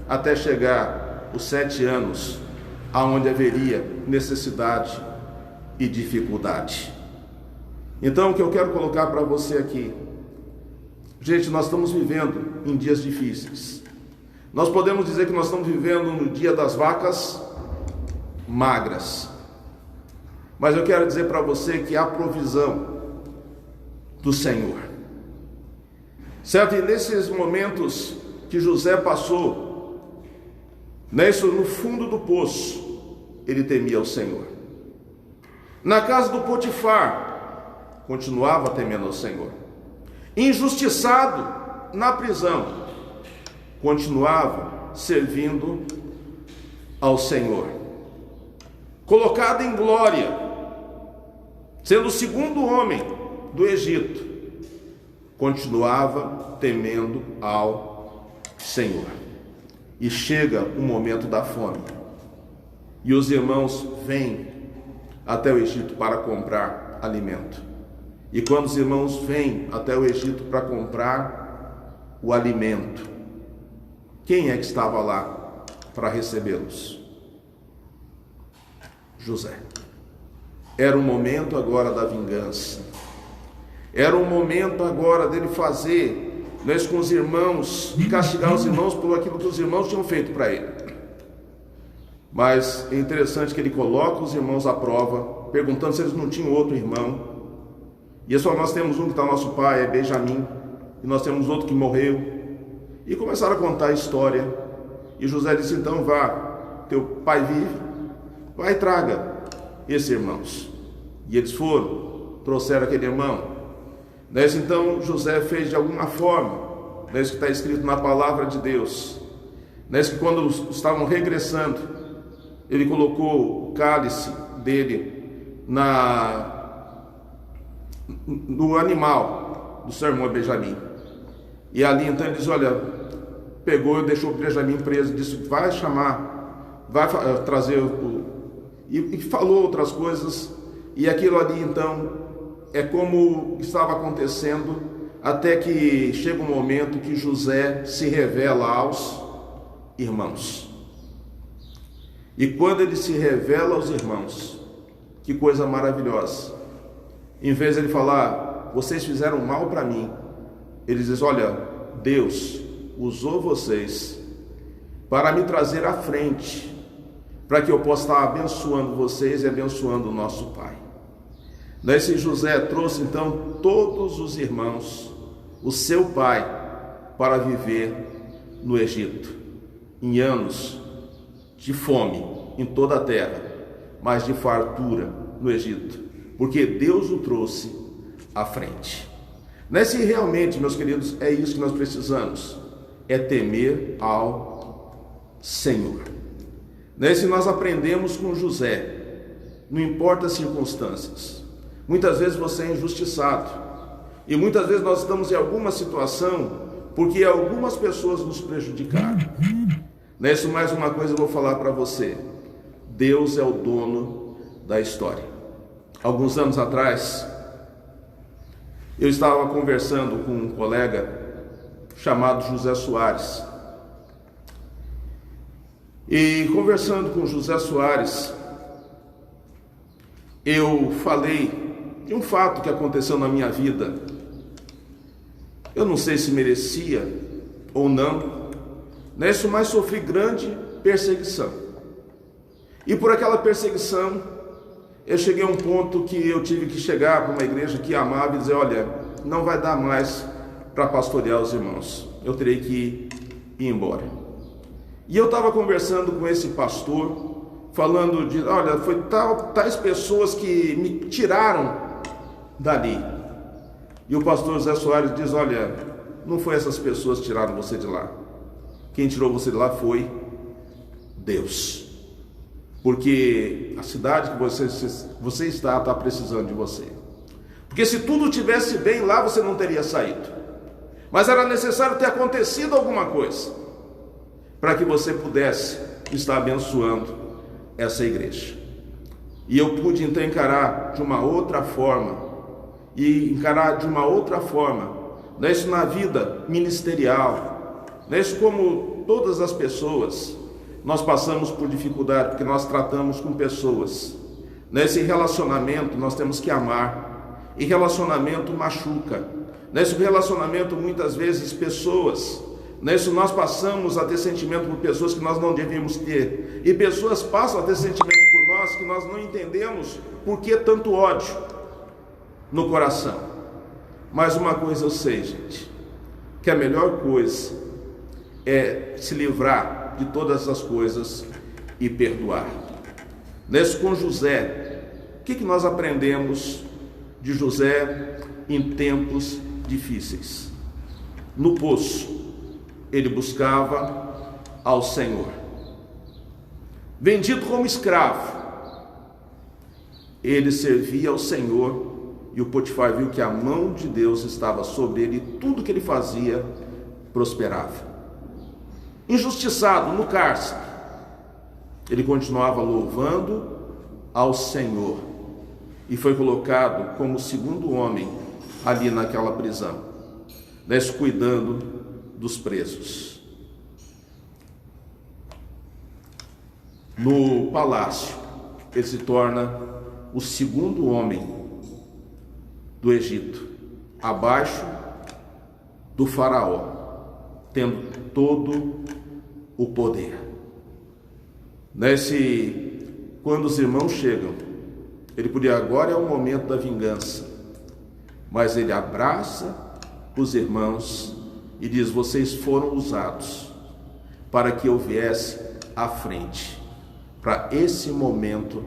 A: até chegar os 7 anos aonde haveria necessidade e dificuldade. Então, o que eu quero colocar para você aqui, gente, nós estamos vivendo em dias difíceis. Nós podemos dizer que nós estamos vivendo no dia das vacas magras, mas eu quero dizer para você que há provisão do Senhor, certo? E nesses momentos que José passou, no fundo do poço, ele temia o Senhor. Na casa do Potifar, continuava temendo ao Senhor. Injustiçado na prisão, continuava servindo ao Senhor. Colocado em glória, sendo o 2º homem do Egito, continuava temendo ao Senhor. E chega o momento da fome, e os irmãos vêm até o Egito para comprar alimento. E quando os irmãos vêm até o Egito para comprar o alimento, quem é que estava lá para recebê-los? José. Era o momento agora da vingança. Era o momento agora dele fazer com os irmãos, e castigar os irmãos por aquilo que os irmãos tinham feito para ele. Mas é interessante que ele coloca os irmãos à prova, perguntando se eles não tinham outro irmão. E só nós temos um que está nosso pai, é Benjamim, e nós temos outro que morreu. E começaram a contar a história. E José disse: então vá, teu pai vive, vai e traga esses irmãos. E eles foram, trouxeram aquele irmão. Então José fez de alguma forma, que está escrito na palavra de Deus, que quando estavam regressando, ele colocou o cálice dele no animal do seu irmão Benjamim. E ali então ele diz: olha, pegou e deixou o Benjamim preso, disse: vai chamar, vai trazer e falou outras coisas. E aquilo ali então é como estava acontecendo, até que chega um momento que José se revela aos irmãos. E quando ele se revela aos irmãos, que coisa maravilhosa, em vez de ele falar: vocês fizeram mal para mim, ele diz: olha, Deus usou vocês para me trazer à frente, para que eu possa estar abençoando vocês e abençoando o nosso Pai. Esse José trouxe então todos os irmãos, o seu pai, para viver no Egito. em anos de fome em toda a terra, mas de fartura no Egito, porque Deus o trouxe à frente. Se realmente, meus queridos, é isso que nós precisamos, é temer ao Senhor. Se nós aprendemos com José, não importa as circunstâncias, muitas vezes você é injustiçado, e muitas vezes nós estamos em alguma situação porque algumas pessoas nos prejudicaram. Isso, mais uma coisa eu vou falar para você: Deus é o dono da história. Alguns anos atrás, eu estava conversando com um colega chamado José Soares. E conversando com José Soares, eu falei de um fato que aconteceu na minha vida. Eu não sei se merecia ou não, mas sofri grande perseguição. E por aquela perseguição, eu cheguei a um ponto que eu tive que chegar para uma igreja que amava e dizer: olha, não vai dar mais para pastorear os irmãos, eu terei que ir embora. E eu estava conversando com esse pastor, falando de: olha, foi tais pessoas que me tiraram dali. E o pastor José Soares diz: olha, não foi essas pessoas que tiraram você de lá. Quem tirou você de lá foi Deus. Porque a cidade que você está precisando de você. Porque se tudo tivesse bem lá, você não teria saído. Mas era necessário ter acontecido alguma coisa para que você pudesse estar abençoando essa igreja. E eu pude então encarar de uma outra forma, isso na vida ministerial, isso como todas as pessoas, nós passamos por dificuldade, porque nós tratamos com pessoas. Nesse relacionamento nós temos que amar, e relacionamento machuca. Nesse relacionamento, muitas vezes, pessoas, nós passamos a ter sentimento por pessoas que nós não devíamos ter, e pessoas passam a ter sentimento por nós que nós não entendemos por que tanto ódio no coração. Mas uma coisa eu sei, gente, que a melhor coisa é se livrar de todas as coisas e perdoar. Com José, o que nós aprendemos de José em tempos difíceis? No poço, ele buscava ao Senhor. Vendido como escravo, ele servia ao Senhor, e o Potifar viu que a mão de Deus estava sobre ele, e tudo que ele fazia prosperava. Injustiçado no cárcere, ele continuava louvando ao Senhor, e foi colocado como segundo homem ali naquela prisão, cuidando dos presos. No palácio, ele se torna o segundo homem do Egito, abaixo do faraó, tendo todo o poder. Quando os irmãos chegam, ele podia: agora é o momento da vingança, mas ele abraça os irmãos e diz: vocês foram usados para que eu viesse à frente, para esse momento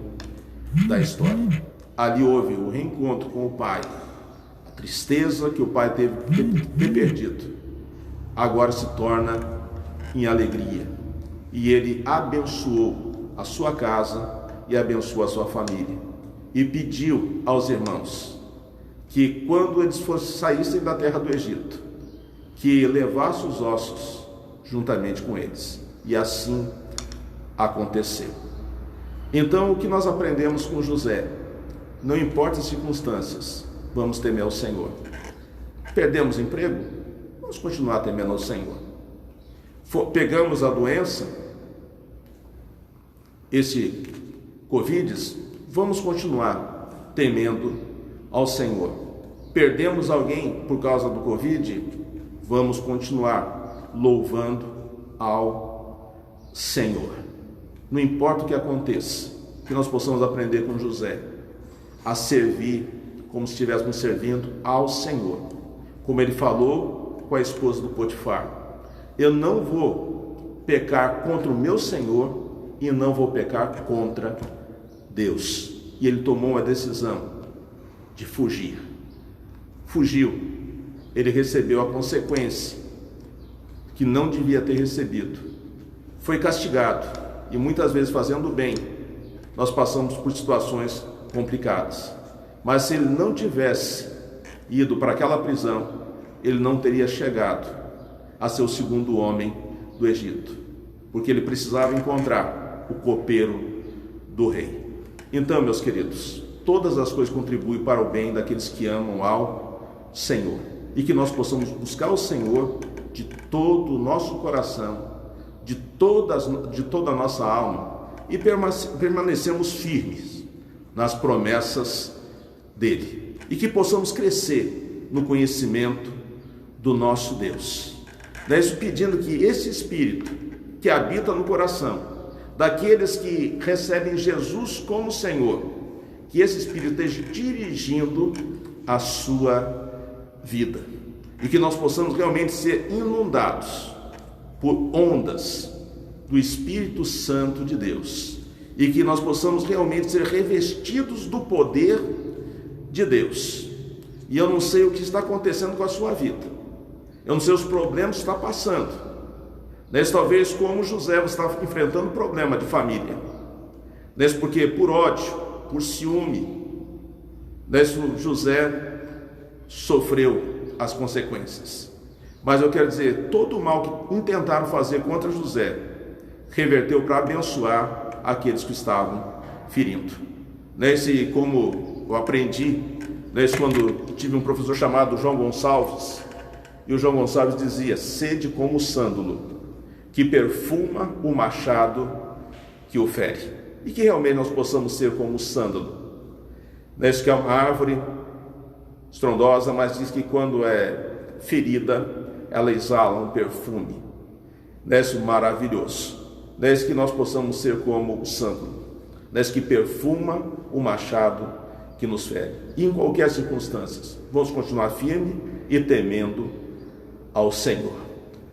A: da história. Ali houve o reencontro com o pai, a tristeza que o pai teve de ter perdido, agora se torna em alegria, e ele abençoou a sua casa e abençoou a sua família, e pediu aos irmãos que quando eles saíssem da terra do Egito, que levasse os ossos juntamente com eles, e assim aconteceu. Então, o que nós aprendemos com José? Não importa as circunstâncias, vamos temer ao Senhor. Perdemos emprego? Vamos continuar temendo ao Senhor. Pegamos a doença, esse Covid, vamos continuar temendo ao Senhor. Perdemos alguém por causa do Covid? Vamos continuar louvando ao Senhor. Não importa o que aconteça, que nós possamos aprender com José a servir como se estivéssemos servindo ao Senhor, como ele falou com a esposa do Potifar: eu não vou pecar contra o meu Senhor e não vou pecar contra Deus. E ele tomou uma decisão de fugir. Fugiu. Ele recebeu a consequência que não devia ter recebido. Foi castigado. E muitas vezes, fazendo bem, nós passamos por situações complicadas. Mas se ele não tivesse ido para aquela prisão, ele não teria chegado a ser o segundo homem do Egito, porque ele precisava encontrar o copeiro do rei. Então, meus queridos, todas as coisas contribuem para o bem daqueles que amam ao Senhor, e que nós possamos buscar o Senhor de todo o nosso coração, de toda a nossa alma, e permanecemos firmes nas promessas dele, e que possamos crescer no conhecimento do nosso Deus. Isso pedindo que esse Espírito que habita no coração daqueles que recebem Jesus como Senhor, que esse Espírito esteja dirigindo a sua vida, e que nós possamos realmente ser inundados por ondas do Espírito Santo de Deus, e que nós possamos realmente ser revestidos do poder de Deus. E eu não sei o que está acontecendo com a sua vida, eu não sei os problemas que está passando, talvez como José você está enfrentando problema de família, porque por ódio, por ciúme, José sofreu as consequências. Mas eu quero dizer, todo o mal que intentaram fazer contra José reverteu para abençoar aqueles que estavam ferindo. Como eu aprendi, quando tive um professor chamado João Gonçalves, e o João Gonçalves dizia: sede como o sândalo, que perfuma o machado que o fere. E que realmente nós possamos ser como o sândalo, que é uma árvore estrondosa, mas diz que quando é ferida, ela exala um perfume, maravilhoso. Que nós possamos ser como o sândalo, que perfuma o machado que nos fere. E em qualquer circunstância, vamos continuar firme e temendo ao Senhor.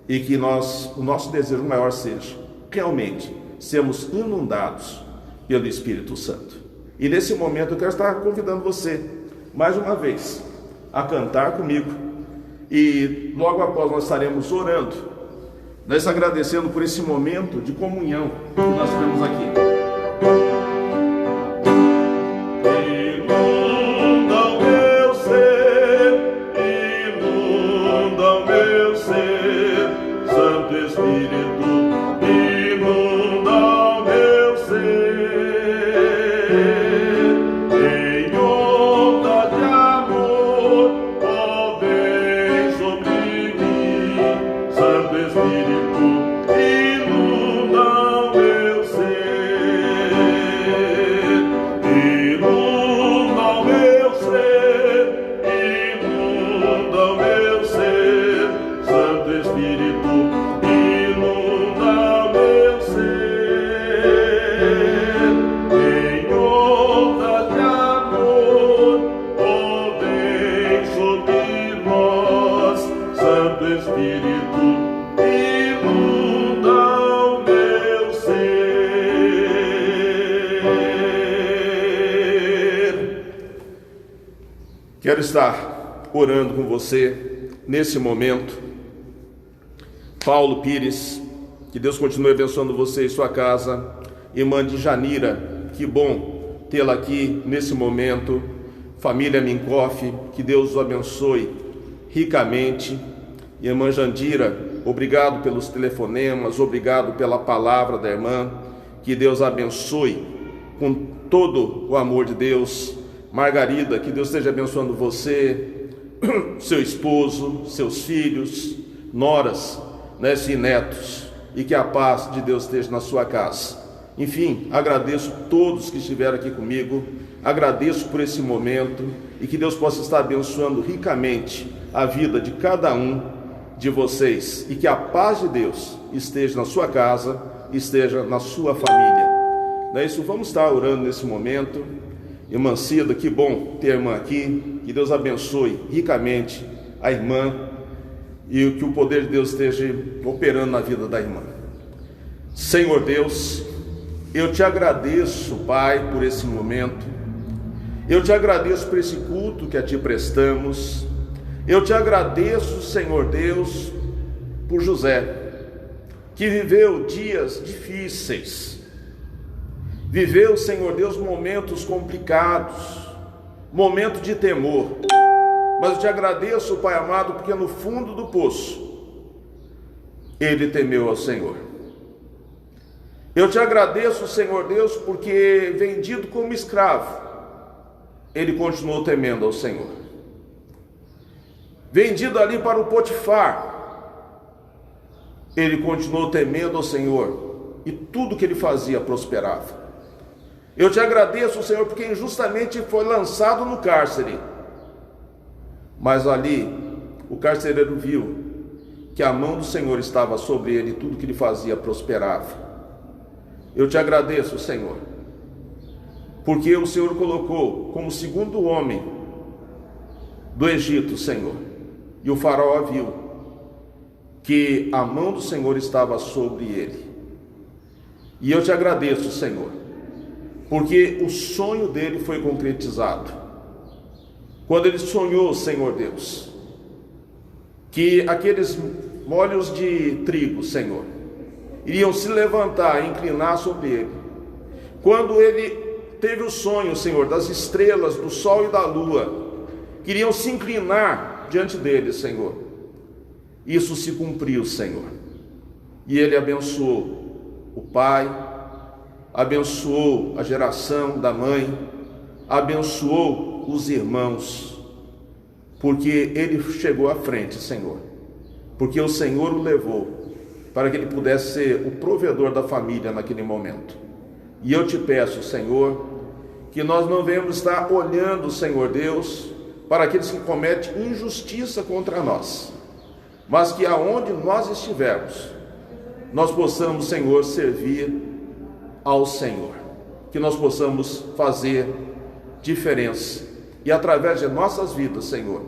A: E que o nosso desejo maior seja realmente sermos inundados pelo Espírito Santo. E nesse momento eu quero estar convidando você, mais uma vez, a cantar comigo. E logo após nós estaremos orando, agradecendo por esse momento de comunhão que nós temos aqui. Quero estar orando com você nesse momento. Paulo Pires, que Deus continue abençoando você e sua casa. Irmã de Janira, que bom tê-la aqui nesse momento. Família Minkoff, que Deus os abençoe ricamente. Irmã Jandira, obrigado pelos telefonemas, obrigado pela palavra da irmã. Que Deus a abençoe com todo o amor de Deus. Margarida, que Deus esteja abençoando você, seu esposo, seus filhos, noras, e netos, e que a paz de Deus esteja na sua casa. Enfim, agradeço todos que estiveram aqui comigo, agradeço por esse momento, e que Deus possa estar abençoando ricamente a vida de cada um de vocês, e que a paz de Deus esteja na sua casa, esteja na sua família. Vamos estar orando nesse momento. Irmã Cida, que bom ter a irmã aqui, que Deus abençoe ricamente a irmã e que o poder de Deus esteja operando na vida da irmã. Senhor Deus, eu te agradeço, Pai, por esse momento. Eu te agradeço por esse culto que a ti prestamos. Eu te agradeço, Senhor Deus, por José, que viveu dias difíceis. Viveu, Senhor Deus, momentos complicados, momentos de temor. Mas eu te agradeço, Pai amado, porque no fundo do poço, ele temeu ao Senhor. Eu te agradeço, Senhor Deus, porque vendido como escravo, ele continuou temendo ao Senhor. Vendido ali para o Potifar, ele continuou temendo ao Senhor, e tudo que ele fazia prosperava. Eu te agradeço, Senhor, porque injustamente foi lançado no cárcere, mas ali o carcereiro viu que a mão do Senhor estava sobre ele e tudo que ele fazia prosperava. Eu te agradeço, Senhor, porque o Senhor colocou como segundo homem do Egito, Senhor, e o faraó viu que a mão do Senhor estava sobre ele. E eu te agradeço, Senhor, porque o sonho dele foi concretizado. Quando ele sonhou, Senhor Deus, que aqueles molhos de trigo, Senhor, iriam se levantar e inclinar sobre ele. Quando ele teve o sonho, Senhor, das estrelas, do sol e da lua, que iriam se inclinar diante dele, Senhor, isso se cumpriu, Senhor. E ele abençoou o pai, abençoou a geração da mãe, abençoou os irmãos, porque ele chegou à frente, Senhor, porque o Senhor o levou para que ele pudesse ser o provedor da família naquele momento. E eu te peço, Senhor, que nós não venhamos estar olhando, Senhor Deus, para aqueles que cometem injustiça contra nós, mas que aonde nós estivermos, nós possamos, Senhor, servir ao Senhor, que nós possamos fazer diferença, e através de nossas vidas, Senhor,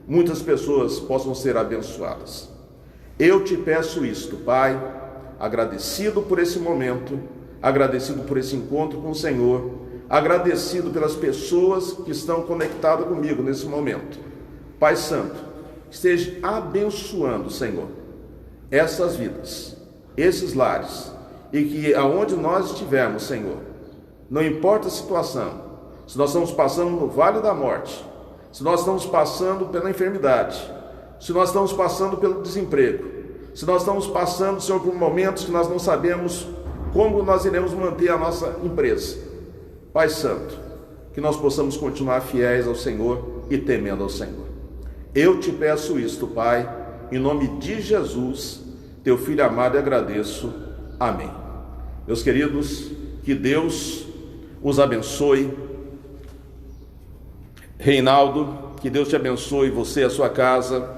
A: muitas pessoas possam ser abençoadas. Eu te peço isto, Pai, agradecido por esse momento, agradecido por esse encontro com o Senhor, agradecido pelas pessoas que estão conectadas comigo nesse momento. Pai Santo, esteja abençoando, Senhor, essas vidas, esses lares, e que aonde nós estivermos, Senhor, não importa a situação, se nós estamos passando no vale da morte, se nós estamos passando pela enfermidade, se nós estamos passando pelo desemprego, se nós estamos passando, Senhor, por momentos que nós não sabemos como nós iremos manter a nossa empresa, Pai Santo, que nós possamos continuar fiéis ao Senhor e temendo ao Senhor. Eu te peço isto, Pai, em nome de Jesus, teu Filho amado, e agradeço. Amém. Meus queridos, que Deus os abençoe. Reinaldo, que Deus te abençoe, você e a sua casa.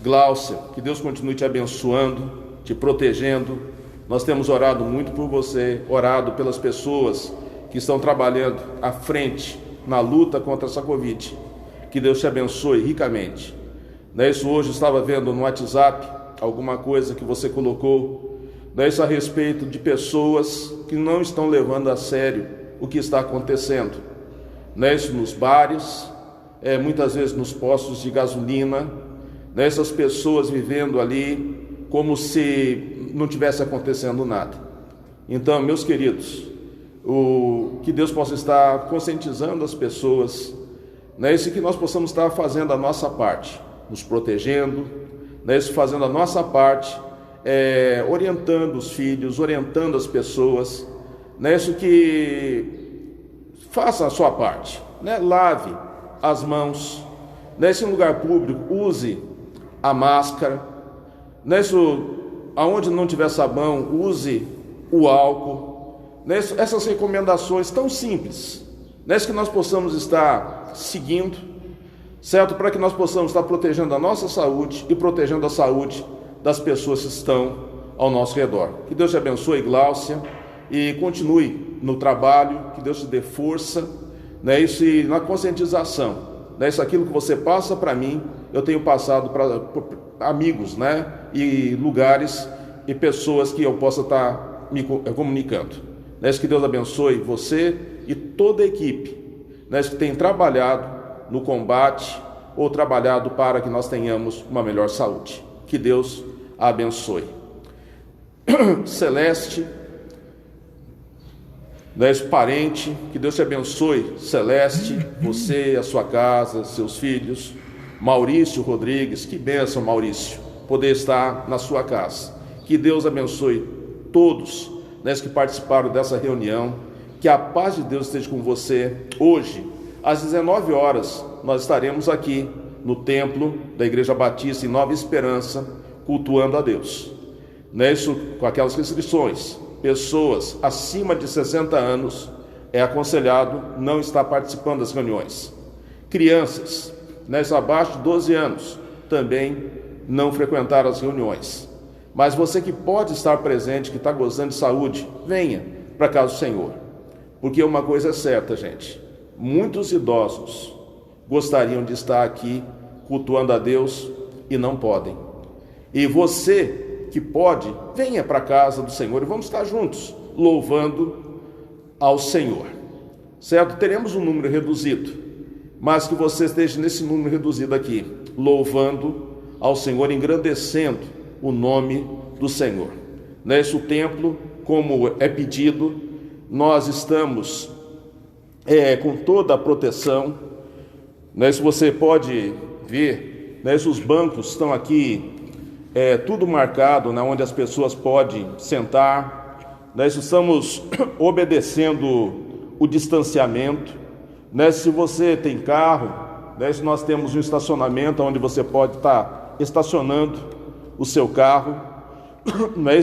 A: Gláucia, que Deus continue te abençoando, te protegendo. Nós temos orado muito por você, orado pelas pessoas que estão trabalhando à frente na luta contra essa Covid. Que Deus te abençoe ricamente. Não é isso? Hoje eu estava vendo no WhatsApp alguma coisa que você colocou, não é isso, a respeito de pessoas que não estão levando a sério o que está acontecendo. Não é isso? Nos bares, muitas vezes nos postos de gasolina, né? Essas pessoas vivendo ali como se não tivesse acontecendo nada. Então, meus queridos, que Deus possa estar conscientizando as pessoas, né? Isso, que nós possamos estar fazendo a nossa parte, nos protegendo, né? Isso, fazendo a nossa parte, orientando os filhos, orientando as pessoas, né? Isso, que faça a sua parte, né? Lave as mãos, nesse lugar público, use a máscara, aonde não tiver sabão, use o álcool, essas recomendações tão simples, que nós possamos estar seguindo, certo? Para que nós possamos estar protegendo a nossa saúde e protegendo a saúde das pessoas que estão ao nosso redor. Que Deus te abençoe, Gláucia, e continue no trabalho, que Deus te dê força, isso, e na conscientização, isso, aquilo que você passa para mim, eu tenho passado para amigos, e lugares e pessoas que eu possa estar me comunicando. Que Deus abençoe você e toda a equipe que tem trabalhado no combate ou trabalhado para que nós tenhamos uma melhor saúde. Que Deus a abençoe. Celeste, parente, que Deus te abençoe. Celeste, você, a sua casa, seus filhos. Maurício Rodrigues, que bênção, Maurício, poder estar na sua casa. Que Deus abençoe todos que participaram dessa reunião. Que a paz de Deus esteja com você. Hoje, às 19 horas, nós estaremos aqui no templo da Igreja Batista em Nova Esperança, cultuando a Deus. Isso com aquelas restrições. Pessoas acima de 60 anos é aconselhado não estar participando das reuniões. Crianças abaixo de 12 anos também não frequentar as reuniões. Mas você que pode estar presente, que está gozando de saúde, venha para a casa do Senhor. Porque uma coisa é certa, gente, muitos idosos gostariam de estar aqui cultuando a Deus e não podem. E você que pode, venha para a casa do Senhor e vamos estar juntos, louvando ao Senhor. Certo? Teremos um número reduzido, mas que você esteja nesse número reduzido aqui, louvando ao Senhor, engrandecendo o nome do Senhor. Nesse templo, como é pedido, nós estamos com toda a proteção. Se você pode ver, os bancos estão aqui, tudo marcado, onde as pessoas podem sentar. Estamos obedecendo o distanciamento. Se você tem carro, nós temos um estacionamento onde você pode estar estacionando o seu carro.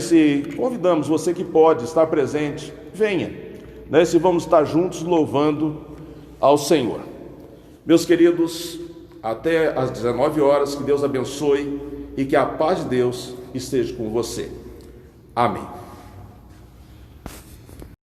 A: Se convidamos você que pode estar presente, venha. Se vamos estar juntos louvando ao Senhor. Meus queridos, até às 19 horas, que Deus abençoe e que a paz de Deus esteja com você. Amém.